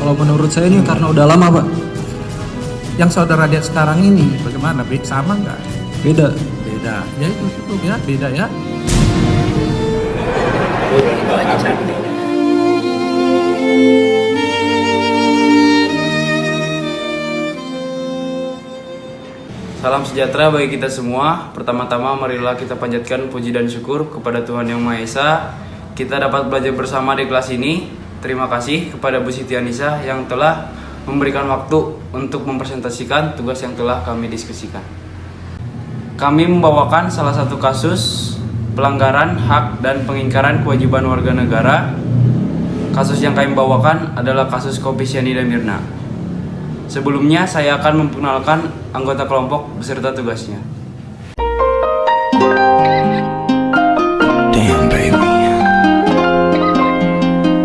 Kalau menurut saya ini karena udah lama, Pak. Yang saudara lihat sekarang ini bagaimana? Sama nggak? Beda. Beda. Ya itu ya, beda ya. Salam sejahtera bagi kita semua. Pertama-tama marilah kita panjatkan puji dan syukur kepada Tuhan Yang Maha Esa. Kita dapat belajar bersama di kelas ini. Terima kasih kepada Bu Siti Anissa yang telah memberikan waktu untuk mempresentasikan tugas yang telah kami diskusikan. Kami membawakan salah satu kasus pelanggaran hak dan pengingkaran kewajiban warga negara. Kasus yang kami bawakan adalah kasus kopi sianida Mirna. Sebelumnya saya akan memperkenalkan anggota kelompok beserta tugasnya. Damn baby,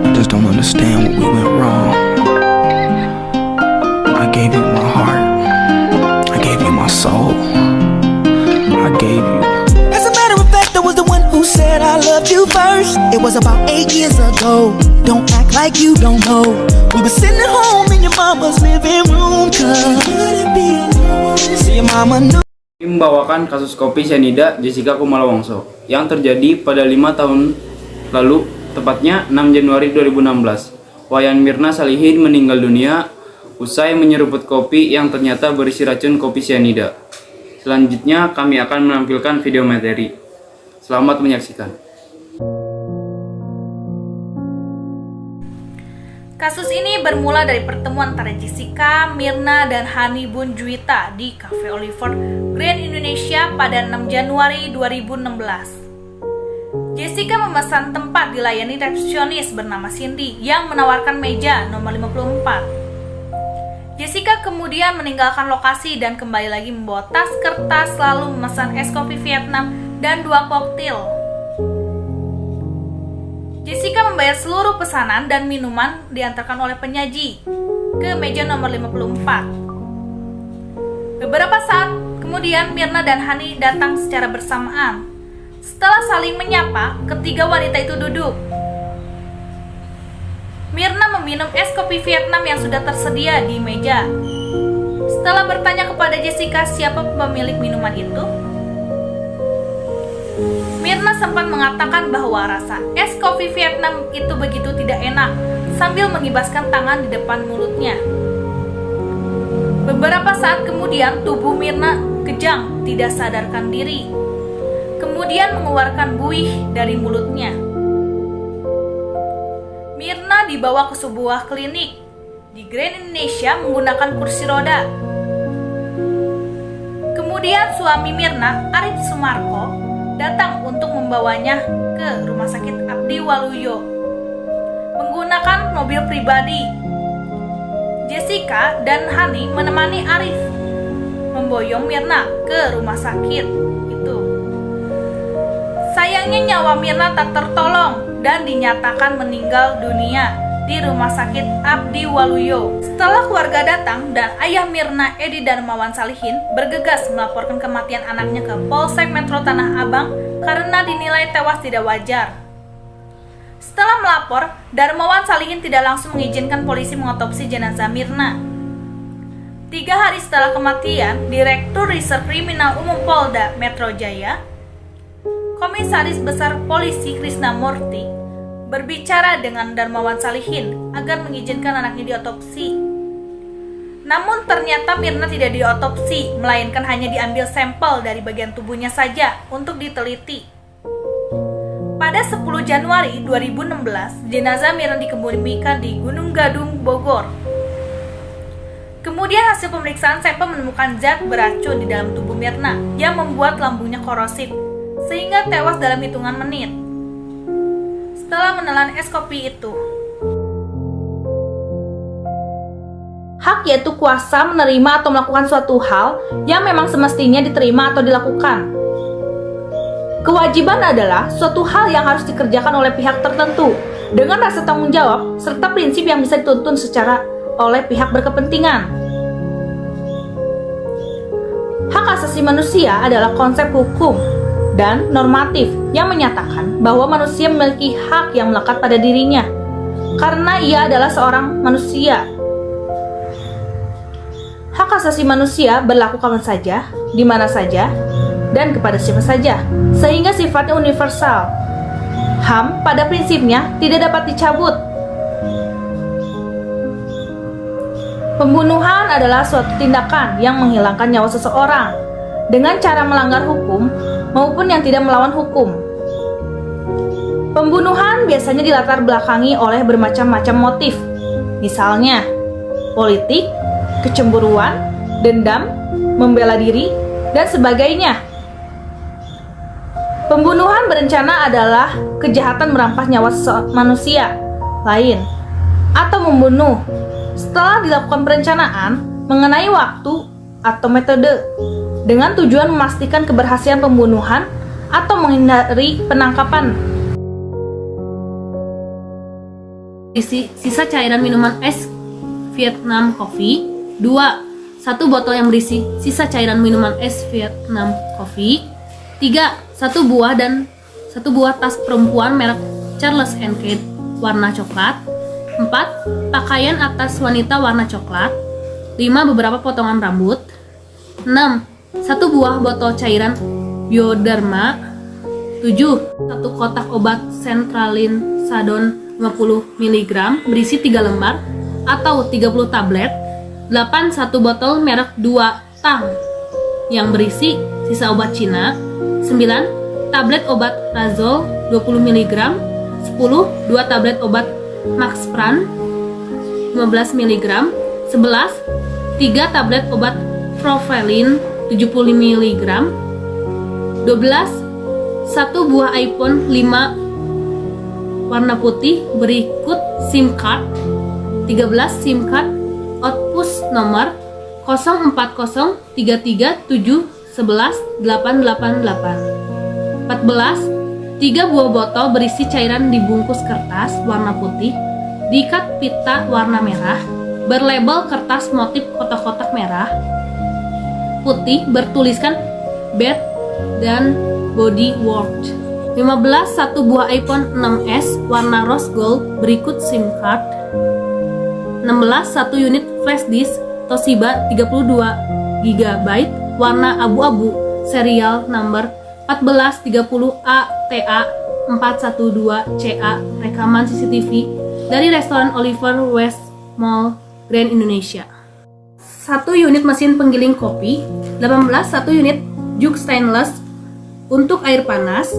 I just don't understand what we went wrong. I gave you my heart, I gave you my soul, I gave you. As a matter of fact, I was the one who said I loved you first. It was about 8 years ago. Don't act like you don't know. We were sitting at home in your mama's living room. Couldn't be alone. See your mama knew. Kami membawakan kasus kopi sianida Jessica Kumala Wongso yang terjadi pada 5 tahun lalu, tepatnya 6 Januari 2016. Wayan Mirna Salihin meninggal dunia usai menyeruput kopi yang ternyata berisi racun kopi sianida. Selanjutnya kami akan menampilkan video materi. Selamat menyaksikan. Kasus ini bermula dari pertemuan antara Jessica, Mirna, dan Hani Bun Juwita di Cafe Oliver Grand Indonesia pada 6 Januari 2016. Jessica memesan tempat dilayani resepsionis bernama Cindy yang menawarkan meja nomor 54. Jessica kemudian meninggalkan lokasi dan kembali lagi membawa tas kertas lalu memesan es kopi Vietnam dan 2 koktail. Jessica membayar seluruh pesanan dan minuman diantarkan oleh penyaji ke meja nomor 54. Beberapa saat kemudian Mirna dan Hani datang secara bersamaan. Setelah saling menyapa, ketiga wanita itu duduk. Mirna meminum es kopi Vietnam yang sudah tersedia di meja. Setelah bertanya kepada Jessica siapa pemilik minuman itu, Mirna sempat mengatakan bahwa rasa es kopi Vietnam itu begitu tidak enak sambil mengibaskan tangan di depan mulutnya. Beberapa saat kemudian tubuh Mirna kejang tidak sadarkan diri, kemudian mengeluarkan buih dari mulutnya. Mirna dibawa ke sebuah klinik di Grand Indonesia menggunakan kursi roda. Kemudian suami Mirna, Arif Sumarko, datang untuk membawanya ke Rumah Sakit Abdi Waluyo menggunakan mobil pribadi. Jessica dan Hani menemani Arif memboyong Mirna ke rumah sakit itu. Sayangnya nyawa Mirna tak tertolong dan dinyatakan meninggal dunia di Rumah Sakit Abdi Waluyo. Setelah keluarga datang dan ayah Mirna, Edi Darmawan Salihin, bergegas melaporkan kematian anaknya ke Polsek Metro Tanah Abang karena dinilai tewas tidak wajar. Setelah melapor, Darmawan Salihin tidak langsung mengizinkan polisi mengotopsi jenazah Mirna. 3 hari setelah kematian, Direktur Reserse Kriminal Umum Polda Metro Jaya, Komisaris Besar Polisi Krisna Murti, berbicara dengan Darmawan Salihin agar mengizinkan anaknya diotopsi. Namun ternyata Mirna tidak diotopsi, melainkan hanya diambil sampel dari bagian tubuhnya saja untuk diteliti. Pada 10 Januari 2016, jenazah Mirna dikebumikan di Gunung Gadung, Bogor. Kemudian hasil pemeriksaan sampel menemukan zat beracun di dalam tubuh Mirna yang membuat lambungnya korosif, sehingga tewas dalam hitungan menit. Setelah menelan es kopi itu, hak yaitu kuasa menerima atau melakukan suatu hal yang memang semestinya diterima atau dilakukan. Kewajiban adalah suatu hal yang harus dikerjakan oleh pihak tertentu dengan rasa tanggung jawab serta prinsip yang bisa dituntun secara oleh pihak berkepentingan. Hak asasi manusia adalah konsep hukum dan normatif yang menyatakan bahwa manusia memiliki hak yang melekat pada dirinya, karena ia adalah seorang manusia. Hak asasi manusia berlaku kapan saja, di mana saja, dan kepada siapa saja, sehingga sifatnya universal. HAM pada prinsipnya tidak dapat dicabut. Pembunuhan adalah suatu tindakan yang menghilangkan nyawa seseorang dengan cara melanggar hukum maupun yang tidak melawan hukum. Pembunuhan biasanya dilatar belakangi oleh bermacam-macam motif, misalnya politik, kecemburuan, dendam, membela diri, dan sebagainya. Pembunuhan berencana adalah kejahatan merampas nyawa manusia lain atau membunuh setelah dilakukan perencanaan mengenai waktu atau metode dengan tujuan memastikan keberhasilan pembunuhan atau menghindari penangkapan. Sisa cairan minuman es Vietnam Coffee. 2. 1 botol yang berisi sisa cairan minuman es Vietnam Coffee. 3. 1 buah tas perempuan merek Charles & Kate warna coklat. 4. Pakaian atas wanita warna coklat. 5. Beberapa potongan rambut. 6. 1 buah botol cairan Bioderma. 7. 1 kotak obat Centralin Sadon 50 mg berisi 3 lembar atau 30 tablet. 8. 1 botol merek 2 Tang yang berisi sisa obat Cina. 9. Tablet obat Razol 20 mg. 10. 2 tablet obat Maxpran 15 mg. 11. 3 tablet obat Provelin 70 mg. 12. 1 buah iPhone 5 warna putih berikut SIM card. 13. SIM card outpost nomor 040337118888. 14. 3 buah botol berisi cairan dibungkus kertas warna putih, diikat pita warna merah, berlabel kertas motif kotak-kotak merah putih bertuliskan Bath dan Body Works. 15. 1 buah iPhone 6s warna rose gold berikut SIM card. 16. 1 unit flash disk Toshiba 32 GB warna abu-abu serial number 1430ATA 412CA rekaman CCTV dari restoran Oliver West Mall Grand Indonesia. 1 unit mesin penggiling kopi. 18. 1 unit jug stainless untuk air panas.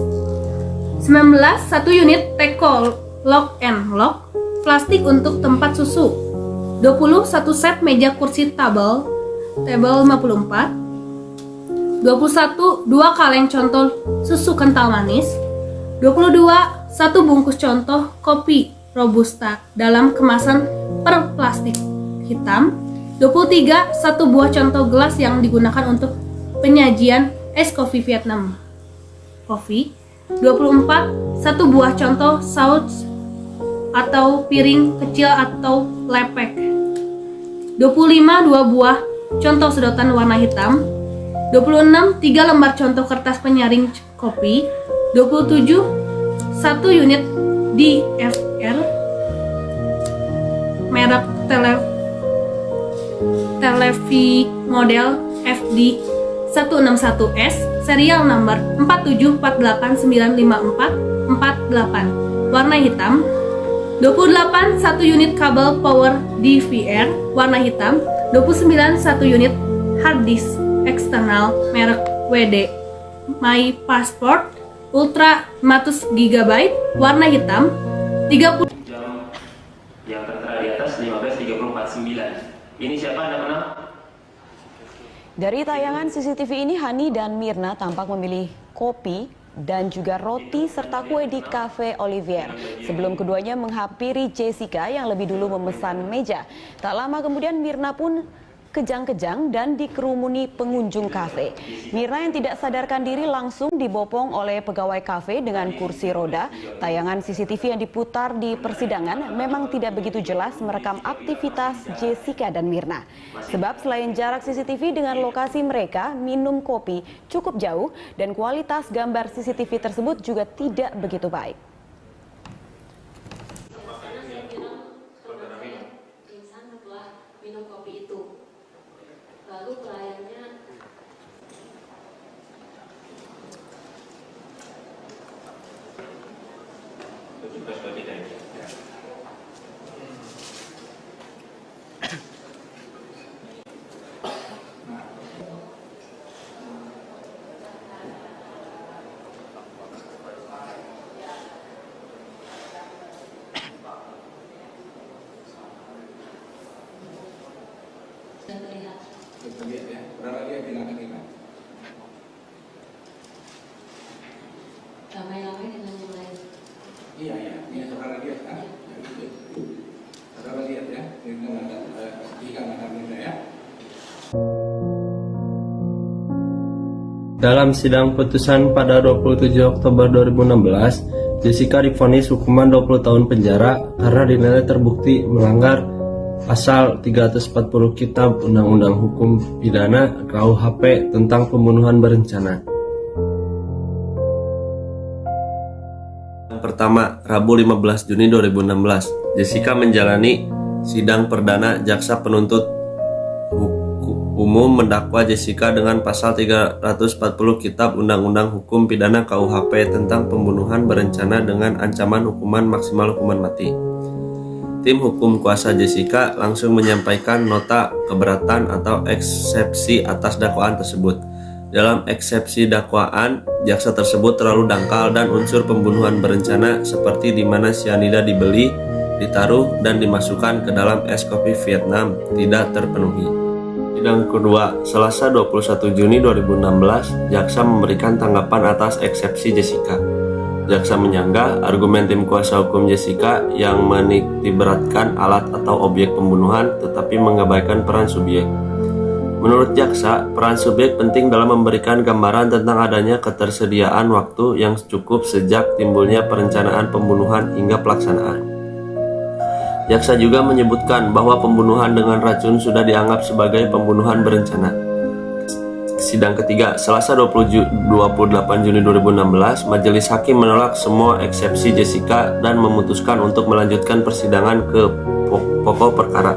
19. 1 unit teko lock and lock plastik untuk tempat susu. 20. 1 set meja kursi table 54. 21. 2 kaleng contoh susu kental manis. 22. 1 bungkus contoh kopi Robusta dalam kemasan per plastik hitam. 23. 1 buah contoh gelas yang digunakan untuk penyajian es kopi Vietnam Coffee. 24. 1 buah contoh sauce atau piring kecil atau lepek. 25. 2 buah contoh sedotan warna hitam. 26. 3 lembar contoh kertas penyaring kopi. 27. 1 unit DFR merek Televi model FD 161S serial number 474895448 warna hitam. 28. 1 unit kabel power DVR warna hitam. 29. 1 unit hard disk eksternal merek WD My Passport Ultra 500 GB warna hitam. 30. Jam yang tertera di atas 15.34.9. Ini siapa Anda kenal? Dari tayangan CCTV ini, Hani dan Mirna tampak memilih kopi dan juga roti serta kue di Cafe Olivier. Sebelum keduanya menghampiri Jessica yang lebih dulu memesan meja. Tak lama kemudian Mirna pun kejang-kejang dan dikerumuni pengunjung kafe. Mirna yang tidak sadarkan diri langsung dibopong oleh pegawai kafe dengan kursi roda. Tayangan CCTV yang diputar di persidangan memang tidak begitu jelas merekam aktivitas Jessica dan Mirna. Sebab selain jarak CCTV dengan lokasi mereka minum kopi cukup jauh dan kualitas gambar CCTV tersebut juga tidak begitu baik. Kita lihat ya, berapa dia bilang ke kita? Ramai-ramai dengan yang lain. Iya, ini saudara lihat kan? Ya, gitu. Saudara lihat ya, ini ada Mirna ya. Dalam sidang putusan pada 27 Oktober 2016, Jessica divonis hukuman 20 tahun penjara karena dinilai terbukti melanggar pasal 340 Kitab Undang-Undang Hukum Pidana KUHP tentang pembunuhan berencana. Pertama, Rabu 15 Juni 2016, Jessica menjalani sidang perdana. Jaksa penuntut umum mendakwa Jessica dengan pasal 340 Kitab Undang-Undang Hukum Pidana KUHP tentang pembunuhan berencana dengan ancaman hukuman maksimal hukuman mati. Tim hukum kuasa Jessica langsung menyampaikan nota keberatan atau eksepsi atas dakwaan tersebut. Dalam eksepsi dakwaan, jaksa tersebut terlalu dangkal dan unsur pembunuhan berencana seperti di mana cyanida dibeli, ditaruh, dan dimasukkan ke dalam es kopi Vietnam tidak terpenuhi. Sidang kedua, Selasa 21 Juni 2016, jaksa memberikan tanggapan atas eksepsi Jessica. Jaksa menyanggah argumen tim kuasa hukum Jessica yang menitikberatkan alat atau objek pembunuhan tetapi mengabaikan peran subjek. Menurut jaksa, peran subjek penting dalam memberikan gambaran tentang adanya ketersediaan waktu yang cukup sejak timbulnya perencanaan pembunuhan hingga pelaksanaan. Jaksa juga menyebutkan bahwa pembunuhan dengan racun sudah dianggap sebagai pembunuhan berencana. Sidang ketiga, Selasa 28 Juni 2016, Majelis Hakim menolak semua eksepsi Jessica dan memutuskan untuk melanjutkan persidangan ke pokok perkara.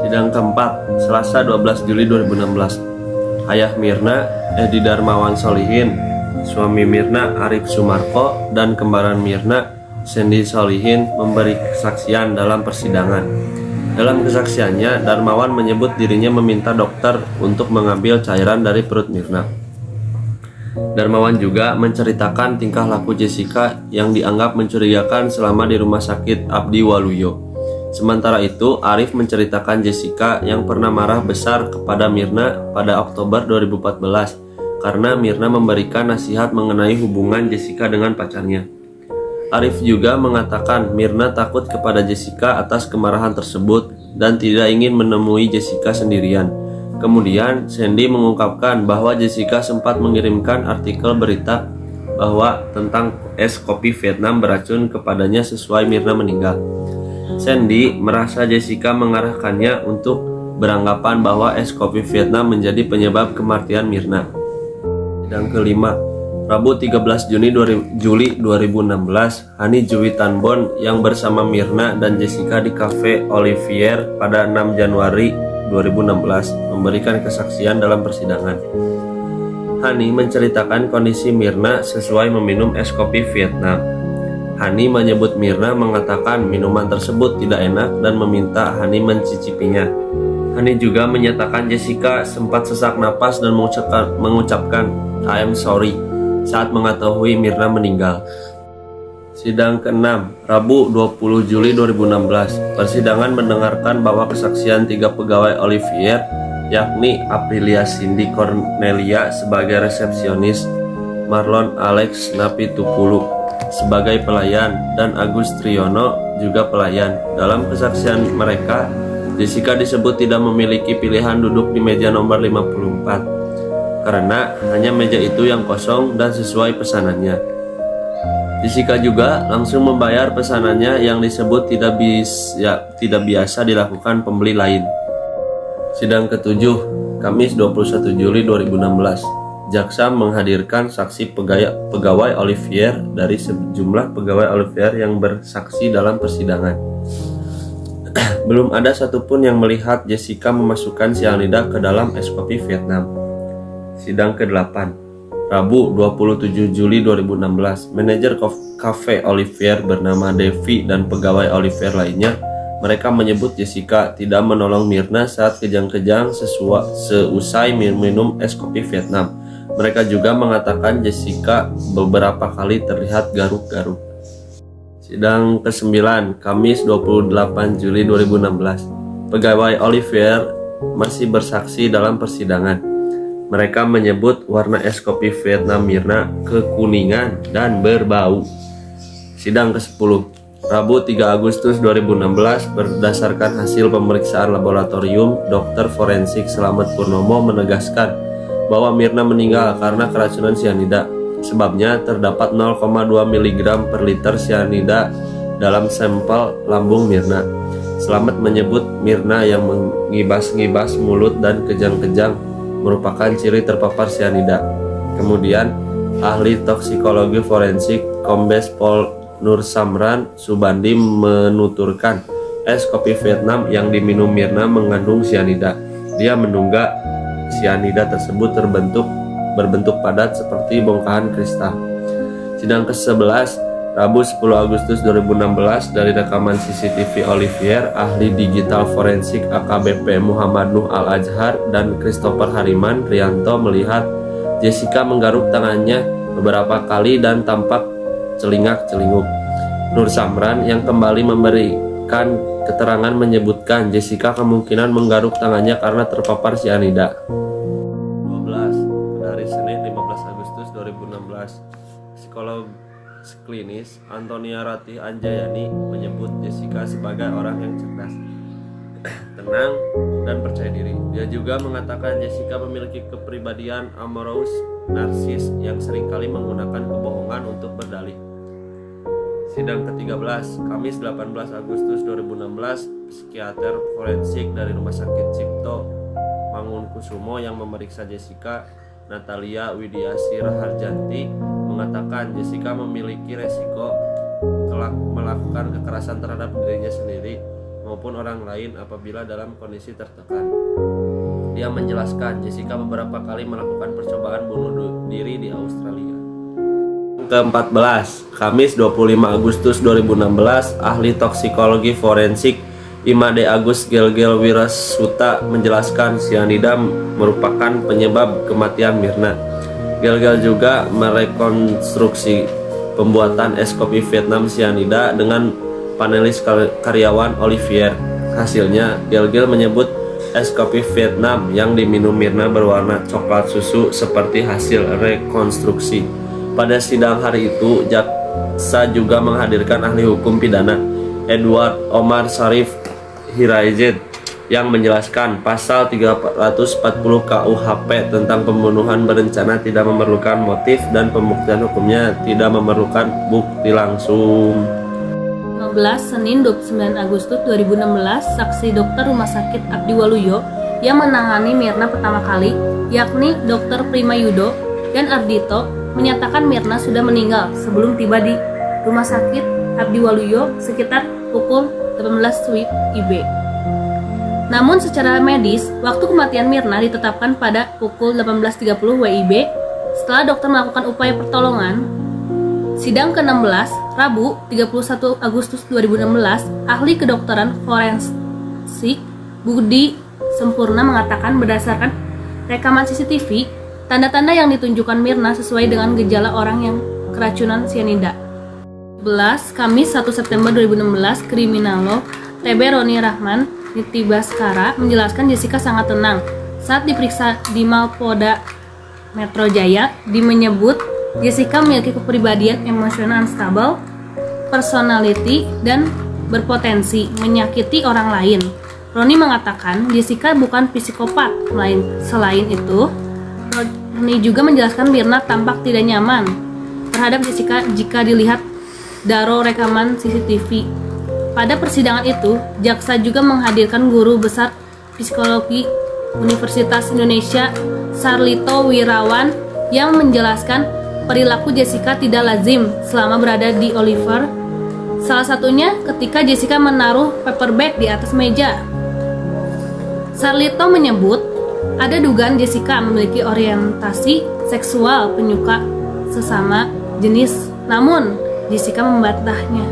Sidang keempat, Selasa 12 Juli 2016, Ayah Mirna, Edi Darmawan Solihin, suami Mirna, Arif Sumarko, dan kembaran Mirna, Sandy Solihin memberi kesaksian dalam persidangan. Dalam kesaksiannya, Darmawan menyebut dirinya meminta dokter untuk mengambil cairan dari perut Mirna. Darmawan juga menceritakan tingkah laku Jessica yang dianggap mencurigakan selama di rumah sakit Abdi Waluyo. Sementara itu, Arif menceritakan Jessica yang pernah marah besar kepada Mirna pada Oktober 2014 karena Mirna memberikan nasihat mengenai hubungan Jessica dengan pacarnya. Arif juga mengatakan Mirna takut kepada Jessica atas kemarahan tersebut dan tidak ingin menemui Jessica sendirian. Kemudian, Sandy mengungkapkan bahwa Jessica sempat mengirimkan artikel berita bahwa tentang es kopi Vietnam beracun kepadanya sesuai Mirna meninggal. Sandy merasa Jessica mengarahkannya untuk beranggapan bahwa es kopi Vietnam menjadi penyebab kematian Mirna. Sidang kelima, Rabu 13 Juli 2016, Hani Juwitanbon yang bersama Mirna dan Jessica di Cafe Olivier pada 6 Januari 2016 memberikan kesaksian dalam persidangan. Hani menceritakan kondisi Mirna sesuai meminum es kopi Vietnam. Hani menyebut Mirna mengatakan minuman tersebut tidak enak dan meminta Hani mencicipinya. Hani juga menyatakan Jessica sempat sesak napas dan mengucapkan "I am sorry" saat mengetahui Mirna meninggal. Sidang ke-6, Rabu 20 Juli 2016, persidangan mendengarkan bahwa kesaksian 3 pegawai Olivier, yakni Aprilia Cindy Cornelia sebagai resepsionis, Marlon Alex Napitupulu sebagai pelayan, dan Agus Triyono juga pelayan. Dalam kesaksian mereka, Jessica disebut tidak memiliki pilihan duduk di meja nomor 54 karena hanya meja itu yang kosong dan sesuai pesanannya. Jessica juga langsung membayar pesanannya yang disebut tidak biasa dilakukan pembeli lain. Sidang ke-7, Kamis 21 Juli 2016, jaksa menghadirkan saksi pegawai Olivier dari sejumlah pegawai Olivier yang bersaksi dalam persidangan. Belum ada satupun yang melihat Jessica memasukkan cyanida ke dalam es kopi Vietnam. Sidang ke-8, Rabu 27 Juli 2016, manajer Cafe Olivier bernama Devi dan pegawai Olivier lainnya, mereka menyebut Jessica tidak menolong Mirna saat kejang-kejang seusai minum es kopi Vietnam. Mereka juga mengatakan Jessica beberapa kali terlihat garuk-garuk. Sidang ke-9, Kamis 28 Juli 2016, pegawai Olivier masih bersaksi dalam persidangan. Mereka menyebut warna es kopi Vietnam Mirna kekuningan dan berbau. Sidang ke-10, Rabu 3 Agustus 2016, berdasarkan hasil pemeriksaan laboratorium, Dr. Forensik Slamet Purnomo menegaskan bahwa Mirna meninggal karena keracunan sianida. Sebabnya terdapat 0,2 mg per liter sianida dalam sampel lambung Mirna. Slamet menyebut Mirna yang mengibas-ngibas mulut dan kejang-kejang merupakan ciri terpapar sianida. Kemudian, ahli toksikologi forensik Kombes Pol Nur Samran Subandi menuturkan es kopi Vietnam yang diminum Mirna mengandung sianida. Dia menduga sianida tersebut berbentuk padat seperti bongkahan kristal. Sidang ke-11, Rabu 10 Agustus 2016, dari rekaman CCTV Olivier, ahli digital forensik AKBP Muhammad Nuh Al-Azhar dan Christopher Hariman Rianto melihat Jessica menggaruk tangannya beberapa kali dan tampak celingak-celinguk. Nur Samran yang kembali memberikan keterangan menyebutkan Jessica kemungkinan menggaruk tangannya karena terpapar sianida. 12. Dari Senin 15 Agustus 2016, psikolog klinis Antonia Ratih Anjayani menyebut Jessica sebagai orang yang cerdas, tenang, dan percaya diri. Dia juga mengatakan Jessica memiliki kepribadian amorous narsis yang seringkali menggunakan kebohongan untuk berdalih. Sidang ke-13, Kamis 18 Agustus 2016, psikiater forensik dari Rumah Sakit Cipto Mangunkusumo yang memeriksa Jessica, Natalia Widiasi Raharjanti, mengatakan Jessica memiliki resiko melakukan kekerasan terhadap dirinya sendiri maupun orang lain apabila dalam kondisi tertekan. Dia menjelaskan Jessica beberapa kali melakukan percobaan bunuh diri di Australia. Ke-14, Kamis 25 Agustus 2016, ahli toksikologi forensik Imade Agus Gelgel Wirasuta menjelaskan sianida merupakan penyebab kematian Mirna. Gelgel juga merekonstruksi pembuatan es kopi Vietnam sianida dengan panelis karyawan Olivier. Hasilnya, Gelgel menyebut es kopi Vietnam yang diminum Mirna berwarna coklat susu seperti hasil rekonstruksi. Pada sidang hari itu, jaksa juga menghadirkan ahli hukum pidana Edward Omar Sharif Hiraized yang menjelaskan pasal 340 KUHP tentang pembunuhan berencana tidak memerlukan motif dan pembuktian hukumnya tidak memerlukan bukti langsung. 15 Senin 29 Agustus 2016, saksi dokter Rumah Sakit Abdi Waluyo yang menangani Mirna pertama kali, yakni Dr. Prima Yudo dan Ardito, menyatakan Mirna sudah meninggal sebelum tiba di Rumah Sakit Abdi Waluyo sekitar pukul 18 WIB. Namun secara medis, waktu kematian Mirna ditetapkan pada pukul 18.30 WIB setelah dokter melakukan upaya pertolongan. Sidang ke-16, Rabu 31 Agustus 2016, ahli kedokteran forensik Budi Sempurna mengatakan berdasarkan rekaman CCTV, tanda-tanda yang ditunjukkan Mirna sesuai dengan gejala orang yang keracunan sianida. 11 Kamis 1 September 2016, kriminolog TB Roni Rahman Nitibaskara menjelaskan Jessica sangat tenang saat diperiksa di Mapolda Metro Jaya. Dia menyebut Jessica memiliki kepribadian emosional unstable, personality, dan berpotensi menyakiti orang lain. Roni mengatakan Jessica bukan psikopat. Selain itu, Roni juga menjelaskan Mirna tampak tidak nyaman terhadap Jessica jika dilihat dari rekaman CCTV. Pada persidangan itu, jaksa juga menghadirkan guru besar psikologi Universitas Indonesia Sarlito Wirawan yang menjelaskan perilaku Jessica tidak lazim selama berada di Oliver. Salah satunya ketika Jessica menaruh paper bag di atas meja. Sarlito menyebut ada dugaan Jessica memiliki orientasi seksual penyuka sesama jenis, namun Jessica membantahnya.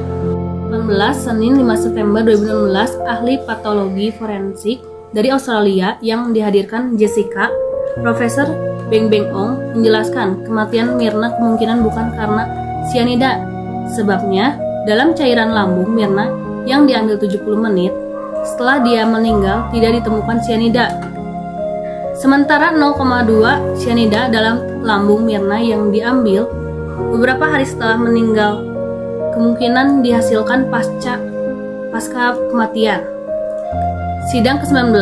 18 Senin 5 September 2016, ahli patologi forensik dari Australia yang dihadirkan Jessica, Profesor Beng Beng Ong, menjelaskan kematian Mirna kemungkinan bukan karena sianida. Sebabnya, dalam cairan lambung Mirna yang diambil 70 menit setelah dia meninggal tidak ditemukan cyanida. Sementara 0,2 cyanida dalam lambung Mirna yang diambil beberapa hari setelah meninggal kemungkinan dihasilkan pasca kematian. Sidang ke-19,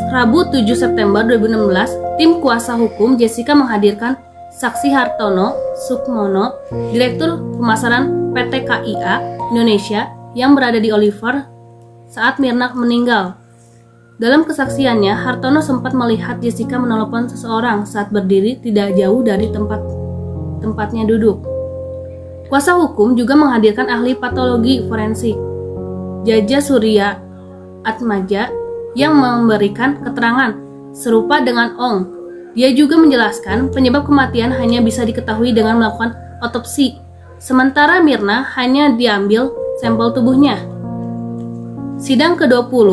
Rabu 7 September 2016, tim kuasa hukum Jessica menghadirkan saksi Hartono Sukmono, Direktur Pemasaran PT KIA Indonesia yang berada di Oliver saat Mirna meninggal. Dalam kesaksiannya, Hartono sempat melihat Jessica menelepon seseorang saat berdiri tidak jauh dari tempatnya duduk. Kuasa hukum juga menghadirkan ahli patologi forensik, Jaja Surya Atmaja, yang memberikan keterangan serupa dengan Ong. Dia juga menjelaskan penyebab kematian hanya bisa diketahui dengan melakukan otopsi, sementara Mirna hanya diambil sampel tubuhnya. Sidang ke-20,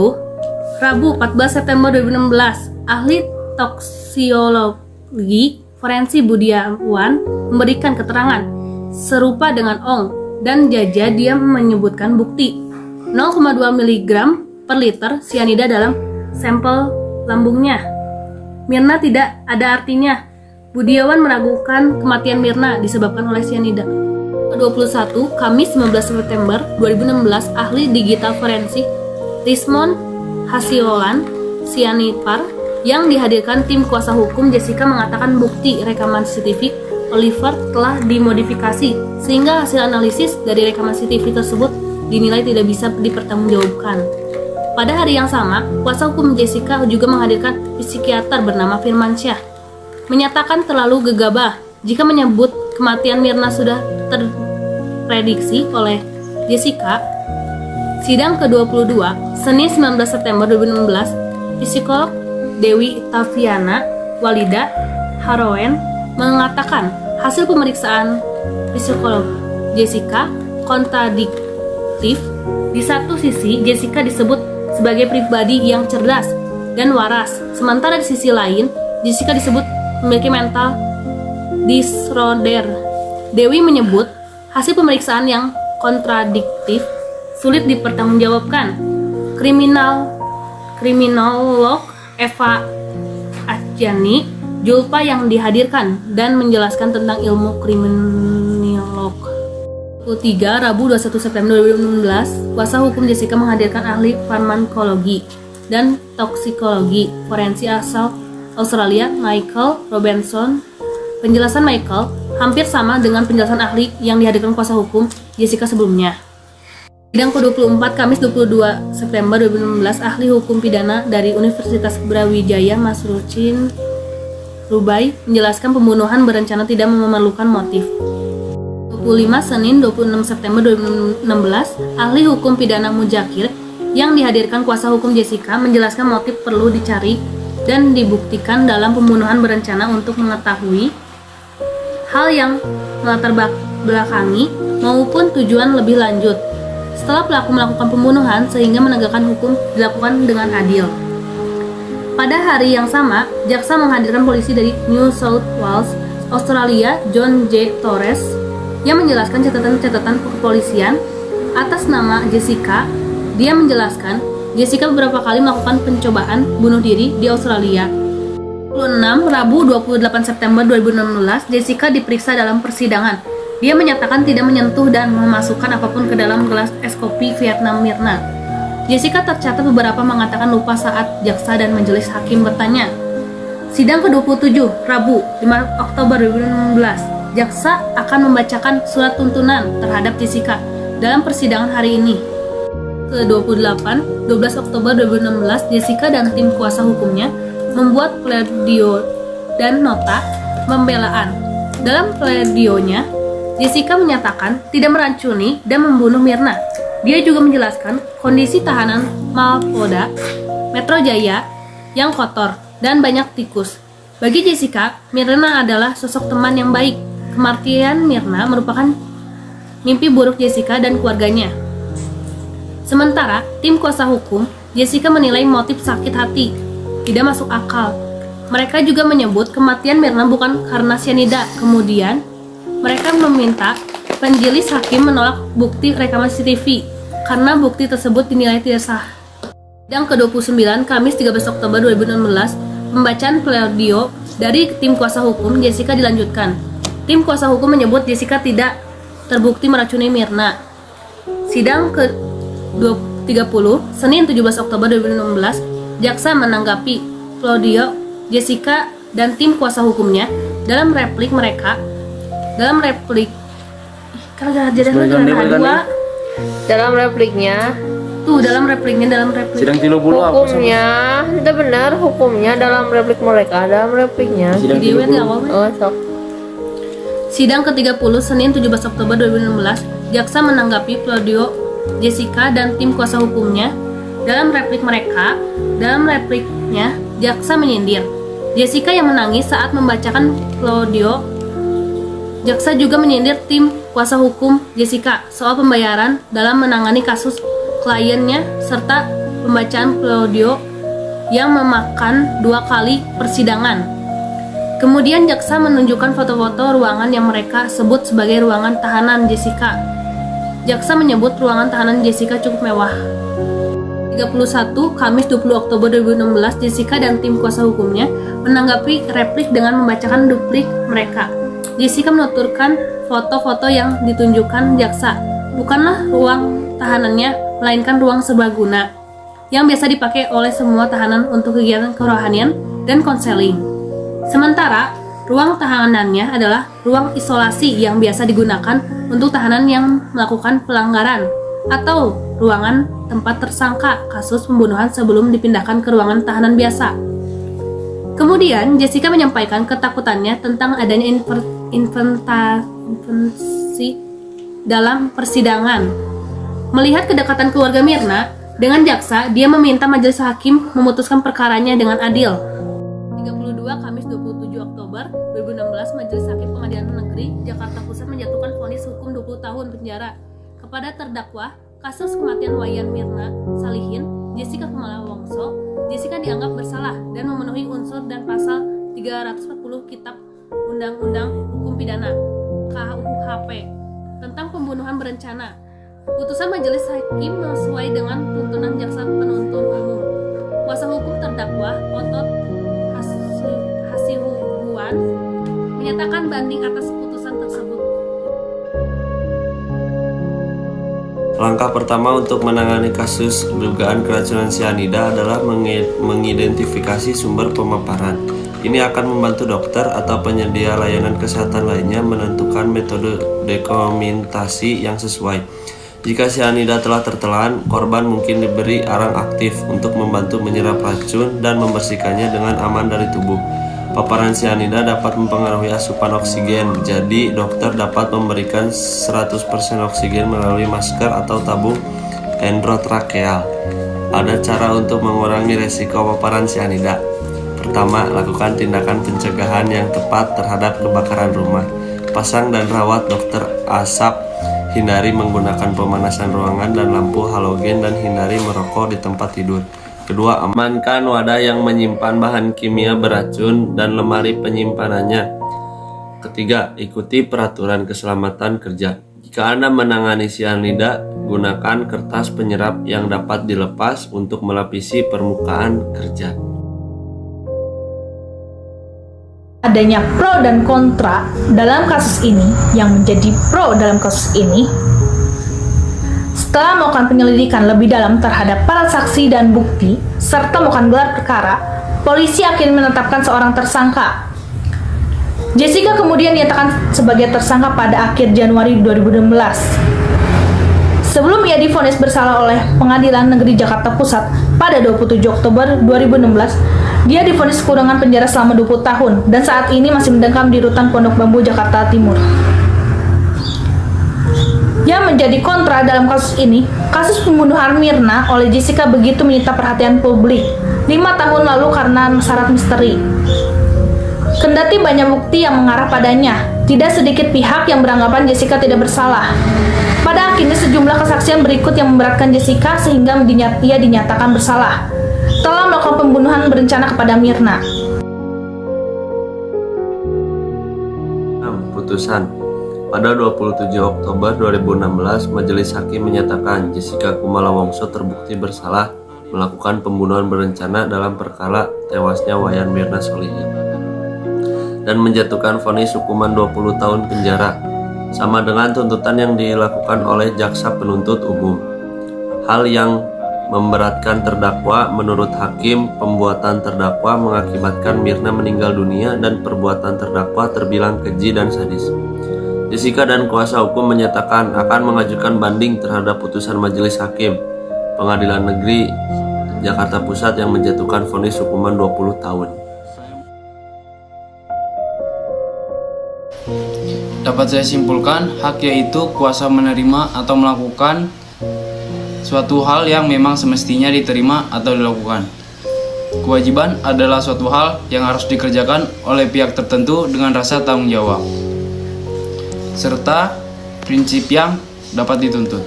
Rabu 14 September 2016, ahli toksiologi forensik Budiawan memberikan keterangan serupa dengan Ong dan Jaja. Dia menyebutkan bukti 0,2 mg per liter cyanida dalam sampel lambungnya. Mirna tidak ada artinya. Budiawan meragukan kematian Mirna disebabkan oleh cyanida. Ke-21, Kamis 19 September 2016, ahli digital forensik Rismon Hasiolan Sianipar yang dihadirkan tim kuasa hukum Jessica mengatakan bukti rekaman CCTV Oliver telah dimodifikasi sehingga hasil analisis dari rekaman CCTV tersebut dinilai tidak bisa dipertanggungjawabkan. Pada hari yang sama, kuasa hukum Jessica juga menghadirkan psikiater bernama Firmansyah, menyatakan terlalu gegabah jika menyebut kematian Mirna sudah terprediksi oleh Jessica. Sidang ke-22, Senin 19 September 2016, psikolog Dewi Taviana Walida Haroen mengatakan hasil pemeriksaan psikolog Jessica kontradiktif. Di satu sisi, Jessica disebut sebagai pribadi yang cerdas dan waras, sementara di sisi lain, Jessica disebut memiliki mental disorder. Dewi menyebut hasil pemeriksaan yang kontradiktif sulit dipertanggungjawabkan. Kriminolog Eva Ajani Julpa yang dihadirkan dan menjelaskan tentang ilmu kriminolog. 3 Rabu 21 September 2016, kuasa hukum Jessica menghadirkan ahli farmakologi dan toksikologi forensik asal Australia, Michael Robinson. Penjelasan Michael hampir sama dengan penjelasan ahli yang dihadirkan kuasa hukum Jessica sebelumnya. Sidang ke-24, Kamis 22 September 2016, ahli hukum pidana dari Universitas Brawijaya Masrucin Rubai menjelaskan pembunuhan berencana tidak memerlukan motif. 25 Senin 26 September 2016, ahli hukum pidana Mujakir yang dihadirkan kuasa hukum Jessica menjelaskan motif perlu dicari dan dibuktikan dalam pembunuhan berencana untuk mengetahui hal yang melatar belakangi maupun tujuan lebih lanjut setelah pelaku melakukan pembunuhan sehingga menegakkan hukum dilakukan dengan adil. Pada hari yang sama, jaksa menghadirkan polisi dari New South Wales, Australia, John J. Torres, yang menjelaskan catatan-catatan kepolisian atas nama Jessica. Dia menjelaskan Jessica beberapa kali melakukan pencobaan bunuh diri di Australia. 26 Rabu 28 September 2016, Jessica diperiksa dalam persidangan. Dia menyatakan tidak menyentuh dan memasukkan apapun ke dalam gelas es kopi Vietnam Mirna. Jessica tercatat beberapa mengatakan lupa saat jaksa dan majelis hakim bertanya. Sidang ke-27 Rabu 5 Oktober 2016, jaksa akan membacakan surat tuntunan terhadap Jessica dalam persidangan hari ini. Ke-28, 12 Oktober 2016, Jessica dan tim kuasa hukumnya membuat pledio dan nota pembelaan. Dalam pledionya, Jessica menyatakan tidak meracuni dan membunuh Mirna. Dia juga menjelaskan kondisi tahanan Mapolda Metro Jaya yang kotor dan banyak tikus. Bagi Jessica, Mirna adalah sosok teman yang baik. Kematian Mirna merupakan mimpi buruk Jessica dan keluarganya. Sementara, tim kuasa hukum Jessica menilai motif sakit hati tidak masuk akal. Mereka juga menyebut kematian Mirna bukan karena cyanida. Kemudian, mereka meminta penjelis hakim menolak bukti rekaman CCTV karena bukti tersebut dinilai tidak sah. Sidang ke-29 Kamis 13 Oktober 2016, pembacaan pledio dari tim kuasa hukum Jessica dilanjutkan. Tim kuasa hukum menyebut Jessica tidak terbukti meracuni Mirna. Sidang ke-30 Senin 17 Oktober 2016, jaksa menanggapi pledio Jessica dan tim kuasa hukumnya. Dalam replik Sidang 30 hukumnya itu benar, hukumnya dalam replik mereka, dalam repliknya Sidang ke-30 Senin 17 Oktober 2016, jaksa menanggapi pledio Jessica dan tim kuasa hukumnya. Dalam repliknya jaksa menyindir Jessica yang menangis saat membacakan pledio. Jaksa juga menyindir tim kuasa hukum Jessica soal pembayaran dalam menangani kasus kliennya serta pembacaan pledio yang memakan 2 kali persidangan. Kemudian jaksa menunjukkan foto-foto ruangan yang mereka sebut sebagai ruangan tahanan Jessica. Jaksa menyebut ruangan tahanan Jessica cukup mewah. 31 Kamis 20 Oktober 2016, Jessica dan tim kuasa hukumnya menanggapi replik dengan membacakan duplik mereka. Jessica menuturkan foto-foto yang ditunjukkan jaksa bukanlah ruang tahanannya, melainkan ruang serbaguna yang biasa dipakai oleh semua tahanan untuk kegiatan kerohanian dan konseling. Sementara ruang tahanannya adalah ruang isolasi yang biasa digunakan untuk tahanan yang melakukan pelanggaran atau ruangan tempat tersangka kasus pembunuhan sebelum dipindahkan ke ruangan tahanan biasa. Kemudian Jessica menyampaikan ketakutannya tentang adanya intervensi dalam persidangan. Melihat kedekatan keluarga Mirna dengan jaksa, dia meminta majelis hakim memutuskan perkaranya dengan adil. 32 Kamis 27 Oktober 2016, Majelis Hakim Pengadilan Negeri Jakarta Pusat menjatuhkan vonis hukum 20 tahun penjara kepada terdakwa kasus kematian Wayan Mirna Salihin, Jessica Kumala Wongso. Jessica dianggap bersalah dan memenuhi unsur dan pasal 340 Kitab Undang-Undang Hukum Pidana KUHP tentang pembunuhan berencana. Putusan majelis hakim sesuai dengan tuntunan jaksa penuntut umum. Kuasa hukum terdakwa Otot Hasibuan menyatakan banding atas putusan tersebut. Langkah pertama untuk menangani kasus dugaan keracunan cyanida adalah mengidentifikasi sumber pemaparan. Ini akan membantu dokter atau penyedia layanan kesehatan lainnya menentukan metode dekontaminasi yang sesuai. Jika cyanida telah tertelan, korban mungkin diberi arang aktif untuk membantu menyerap racun dan membersihkannya dengan aman dari tubuh. Paparan cyanida dapat mempengaruhi asupan oksigen, jadi dokter dapat memberikan 100% oksigen melalui masker atau tabung endotrakeal. Ada cara untuk mengurangi resiko paparan cyanida. Pertama, lakukan tindakan pencegahan yang tepat terhadap kebakaran rumah. Pasang dan rawat dokter asap. Hindari menggunakan pemanasan ruangan dan lampu halogen dan hindari merokok di tempat tidur. Kedua, amankan wadah yang menyimpan bahan kimia beracun dan lemari penyimpanannya. Ketiga, ikuti peraturan keselamatan kerja. Jika Anda menangani cyanida, gunakan kertas penyerap yang dapat dilepas untuk melapisi permukaan kerja. Adanya pro dan kontra dalam kasus ini. Yang menjadi pro dalam kasus ini, setelah melakukan penyelidikan lebih dalam terhadap para saksi dan bukti serta melakukan gelar perkara, polisi akhirnya menetapkan seorang tersangka. Jessica kemudian dinyatakan sebagai tersangka pada akhir Januari 2016. Sebelum ia divonis bersalah oleh Pengadilan Negeri Jakarta Pusat pada 27 Oktober 2016, dia divonis kurungan penjara selama 20 tahun dan saat ini masih mendekam di Rutan Pondok Bambu, Jakarta Timur. Yang menjadi kontra dalam kasus ini, kasus pembunuhan Mirna oleh Jessica begitu menyita perhatian publik 5 tahun lalu karena syarat misteri. Kendati banyak bukti yang mengarah padanya, tidak sedikit pihak yang beranggapan Jessica tidak bersalah. Pada akhirnya sejumlah kesaksian berikut yang memberatkan Jessica sehingga ia dinyatakan bersalah telah melakukan pembunuhan berencana kepada Mirna. Putusan. Pada 27 Oktober 2016, Majelis Hakim menyatakan Jessica Kumala Wongso terbukti bersalah melakukan pembunuhan berencana dalam perkara tewasnya Wayan Mirna Solihin dan menjatuhkan vonis hukuman 20 tahun penjara sama dengan tuntutan yang dilakukan oleh jaksa penuntut umum. Hal yang memberatkan terdakwa menurut hakim, pembuatan terdakwa mengakibatkan Mirna meninggal dunia dan perbuatan terdakwa terbilang keji dan sadis. Jessica dan kuasa hukum menyatakan akan mengajukan banding terhadap putusan Majelis Hakim Pengadilan Negeri Jakarta Pusat yang menjatuhkan vonis hukuman 20 tahun. Dapat saya simpulkan, hak yaitu kuasa menerima atau melakukan suatu hal yang memang semestinya diterima atau dilakukan. Kewajiban adalah suatu hal yang harus dikerjakan oleh pihak tertentu dengan rasa tanggung jawab, serta prinsip yang dapat dituntut.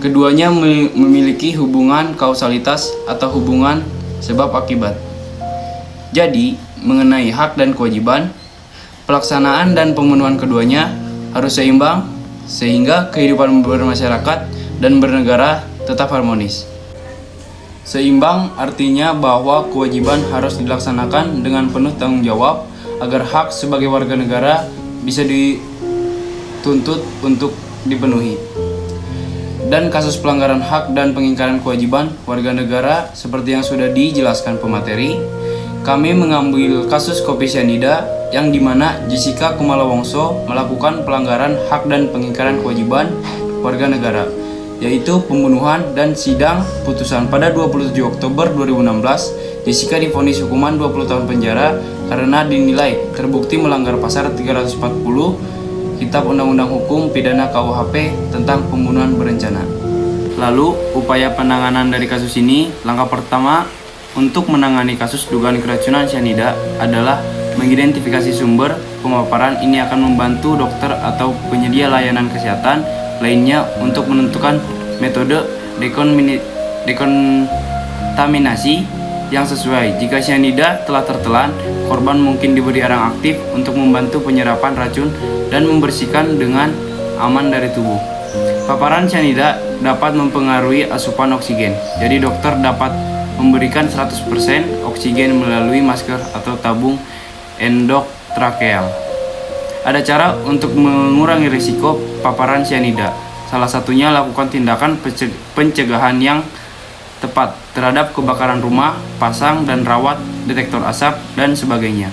Keduanya memiliki hubungan kausalitas atau hubungan sebab akibat. Jadi, mengenai hak dan kewajiban, pelaksanaan dan pemenuhan keduanya harus seimbang sehingga kehidupan bermasyarakat dan bernegara tetap harmonis. Seimbang artinya bahwa kewajiban harus dilaksanakan dengan penuh tanggung jawab agar hak sebagai warga negara bisa dituntut untuk dipenuhi. Dan kasus pelanggaran hak dan pengingkaran kewajiban warga negara seperti yang sudah dijelaskan pemateri, kami mengambil kasus kopi cyanida yang dimana Jessica Kumala Wongso melakukan pelanggaran hak dan pengingkaran kewajiban warga negara, yaitu pembunuhan dan sidang putusan pada 27 Oktober 2016. Jessica divonis hukuman 20 tahun penjara karena dinilai terbukti melanggar pasal 340 Kitab Undang-Undang Hukum Pidana KUHP tentang pembunuhan berencana. Lalu, upaya penanganan dari kasus ini, langkah pertama untuk menangani kasus dugaan keracunan cyanida adalah mengidentifikasi sumber pemaparan. Ini akan membantu dokter atau penyedia layanan kesehatan lainnya untuk menentukan metode dekontaminasi yang sesuai. Jika cyanida telah tertelan, korban mungkin diberi arang aktif untuk membantu penyerapan racun dan membersihkan dengan aman dari tubuh. Paparan cyanida dapat mempengaruhi asupan oksigen, jadi dokter dapat memberikan 100% oksigen melalui masker atau tabung endotrakeal. Ada cara untuk mengurangi risiko paparan cyanida. Salah satunya lakukan tindakan pencegahan yang tepat terhadap kebakaran rumah, pasang dan rawat detektor asap, dan sebagainya.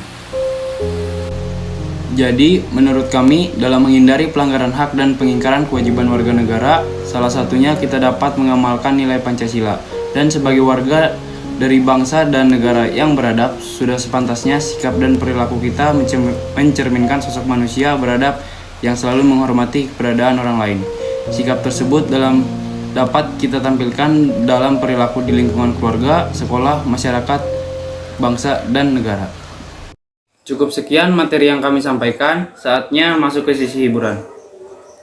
Jadi, menurut kami, dalam menghindari pelanggaran hak dan pengingkaran kewajiban warga negara, salah satunya kita dapat mengamalkan nilai Pancasila. Dan sebagai warga dari bangsa dan negara yang beradab, sudah sepantasnya sikap dan perilaku kita mencerminkan sosok manusia beradab yang selalu menghormati keberadaan orang lain. Sikap tersebut dapat kita tampilkan dalam perilaku di lingkungan keluarga, sekolah, masyarakat, bangsa, dan negara. Cukup sekian materi yang kami sampaikan, saatnya masuk ke sisi hiburan.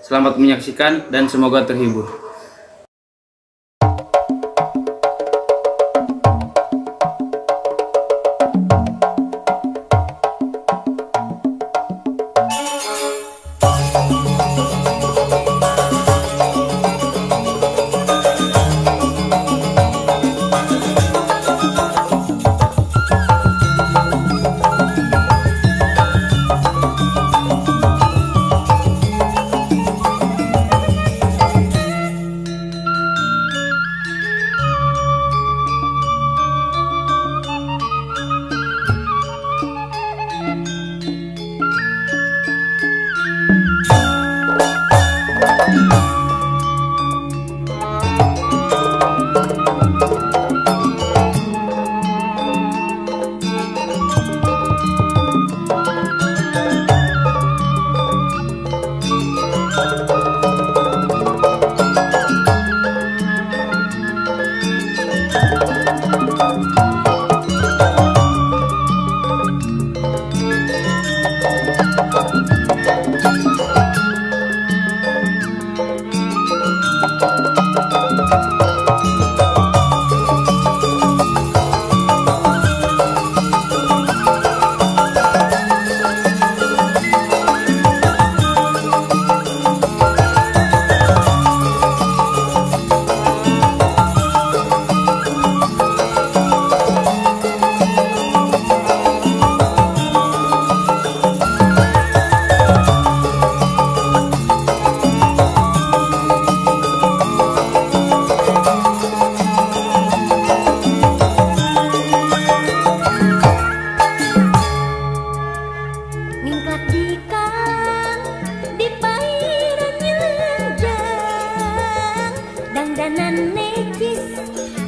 Selamat menyaksikan dan semoga terhibur.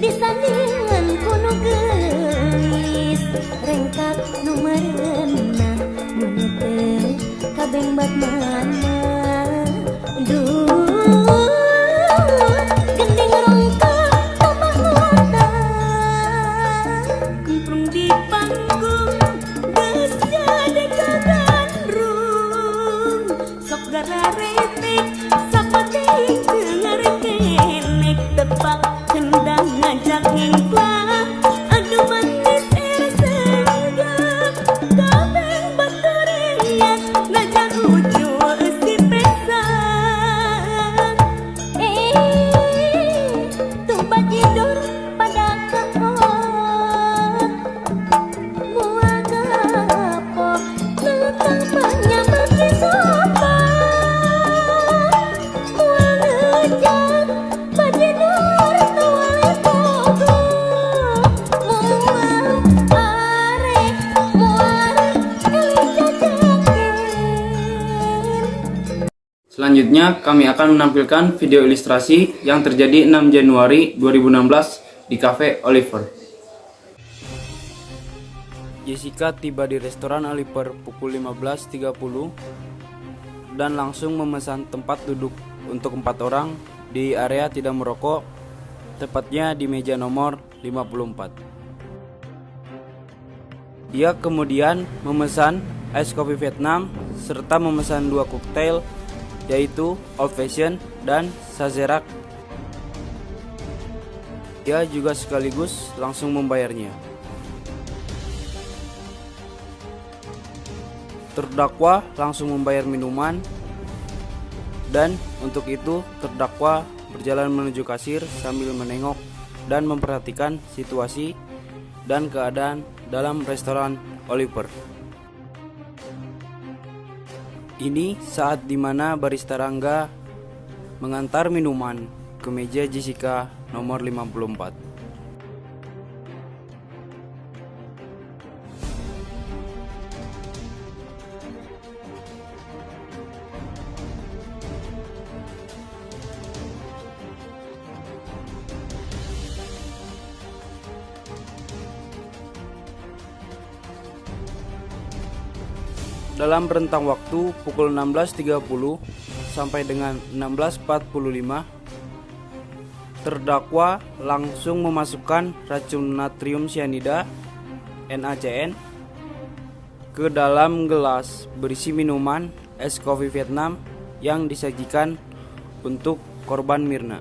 disandingan kuno gelis rengkak numerena munute kabeng bat mana duh gending rongka tambah kota kumprung di panggung geus jadi kagandrung sok gararetik sapating teu ngarekenek tepak kendang ngajak ngimplah aduh manis senggak kabeng bateriak ngajak ucul si pesan tumpah tidur pada kahok mual kapok tentang penyambut si sopan mual ngejak bajinur tuwale pogo mual arek mual eling jajakin. Selanjutnya kami akan menampilkan video ilustrasi yang terjadi 6 Januari 2016 di Cafe Oliver. Jessica tiba di restoran Oliver pukul 15.30 dan langsung memesan tempat duduk untuk 4 orang di area tidak merokok, tepatnya di meja nomor 54. Dia kemudian memesan es kopi Vietnam serta memesan 2 koktail, yaitu Old Fashion dan Sazerac. Dia juga sekaligus langsung membayarnya. Terdakwa langsung membayar minuman, dan untuk itu terdakwa berjalan menuju kasir sambil menengok dan memperhatikan situasi dan keadaan dalam restoran Oliver. Ini saat dimana barista Rangga mengantar minuman ke meja Jessica nomor 54. Dalam rentang waktu pukul 16.30 sampai dengan 16.45, terdakwa langsung memasukkan racun natrium cyanida (NaCN) ke dalam gelas berisi minuman es kopi Vietnam yang disajikan untuk korban Mirna.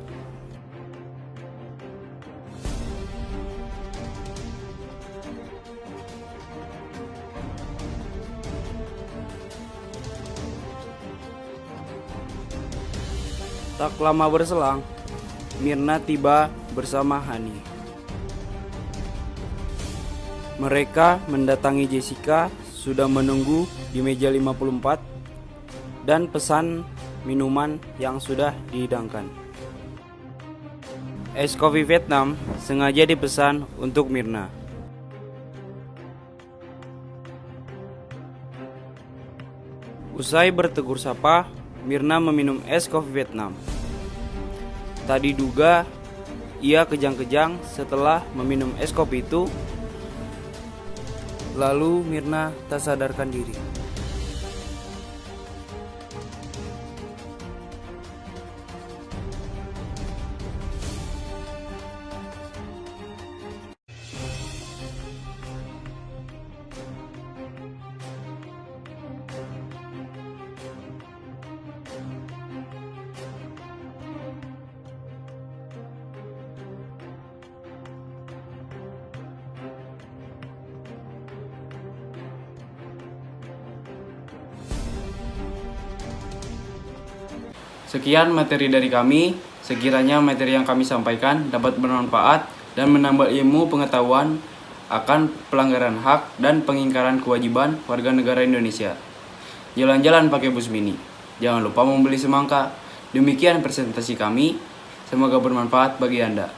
Tak lama berselang, Mirna tiba bersama Hani. Mereka mendatangi Jessica sudah menunggu di meja 54 dan pesan minuman yang sudah dihidangkan. Es kopi Vietnam sengaja dipesan untuk Mirna. Usai bertegur sapa, Mirna meminum es kopi Vietnam. Tak diduga, ia kejang-kejang setelah meminum es kopi itu. Lalu Mirna tak sadarkan diri. Sekian materi dari kami. Sekiranya materi yang kami sampaikan dapat bermanfaat dan menambah ilmu pengetahuan akan pelanggaran hak dan pengingkaran kewajiban warga negara Indonesia. Jalan-jalan pakai bus mini. Jangan lupa membeli semangka. Demikian presentasi kami. Semoga bermanfaat bagi Anda.